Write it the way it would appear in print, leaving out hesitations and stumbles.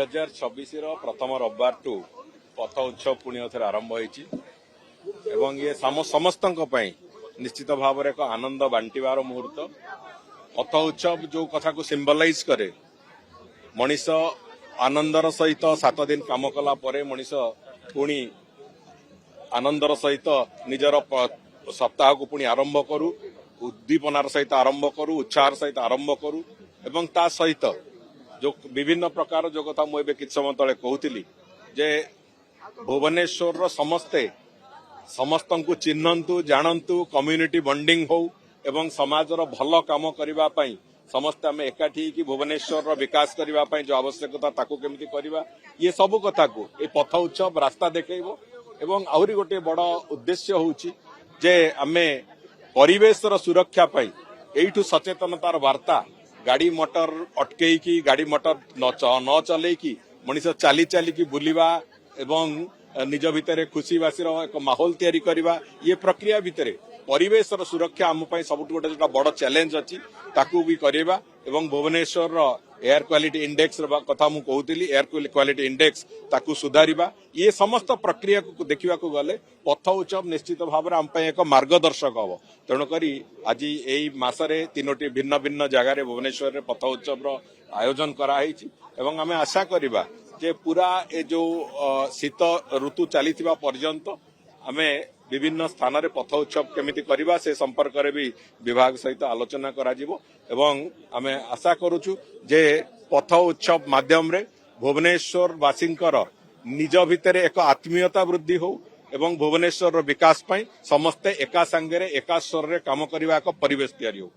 2026 प्रथम रविवार टू पथ उत्सव पुणी थे आरंभ होती ये समस्त निश्चित भाव एक आनंद बांटार मुहूर्त। पथ उत्सव जो कथा को सिंबलाइज करे मनीष आनंदर सहित 7 दिन काम कला परे मनीष पुणी आनंदर सहित निजर सप्ताह को पुणी आरंभ करू, उद्दीपनार सहित आरंभ करू, उत्साह सहित आरंभ करू एवं ता सहित जो विभिन्न प्रकार जो कथा मुझे किछ समय तले कहूली जे भुवनेश्वर समस्ते समस्त को चिन्हतु जानतु कम्युनिटी बॉन्डिंग हो एवं समाजर भल काम करबा पई समस्ते आम एकाठी कि भुवनेश्वर विकास करबा जो आवश्यकता ताकू केमिति करबा ये सब कथा को ए पथ उत्सव रास्ता देखैबो। एवं आहुरी गोटे बड़ उद्देश्य होउची जे आमे परिवेशर सुरक्षा पई एइठु सचेतनतार वार्ता गाड़ी मोटर अटकई की गाड़ी मोटर न चले की मनीष चाली चाली की बुलिबा एवं निज भितर खुशी बासी एक माहौल तैयारी करबा ये प्रक्रिया भितर परिवेशर सुरक्षा आम सब गोटे जो बड़ चैलेंज अच्छी ताकू भी करबा एवं भुवनेश्वर एयर क्वालिटी इंडेक्स कथा मु कहूली एयर क्वालिटी इंडेक्स ताकू सुधारिबा ये समस्त प्रक्रिया को देखा गले पथ उत्सव निश्चित भाव में आम एक मार्गदर्शक हम। तेणुक आज यही मसरे 3टी भिन्न भिन्न जगार भुवनेश्वर में पथ उत्सव आयोजन कराई एवं आम आशा करबा जे पूरा ए जो शीत ऋतु चली पर्यंत आमे विभिन्न स्थान रे पथ उत्सव केमिति करबा से संपर्क रे भी विभाग सहित आलोचना करा जिवो एवं आमे आशा करूछु जे पथ उत्सव माध्यम रे भुवनेश्वर वासिंकर निज भितर एक आत्मीयता वृद्धि हो एवं भुवनेश्वर विकास पई समस्ते एका संगे एका स्वर रे काम करबा एक परिवेश तैयारी हो।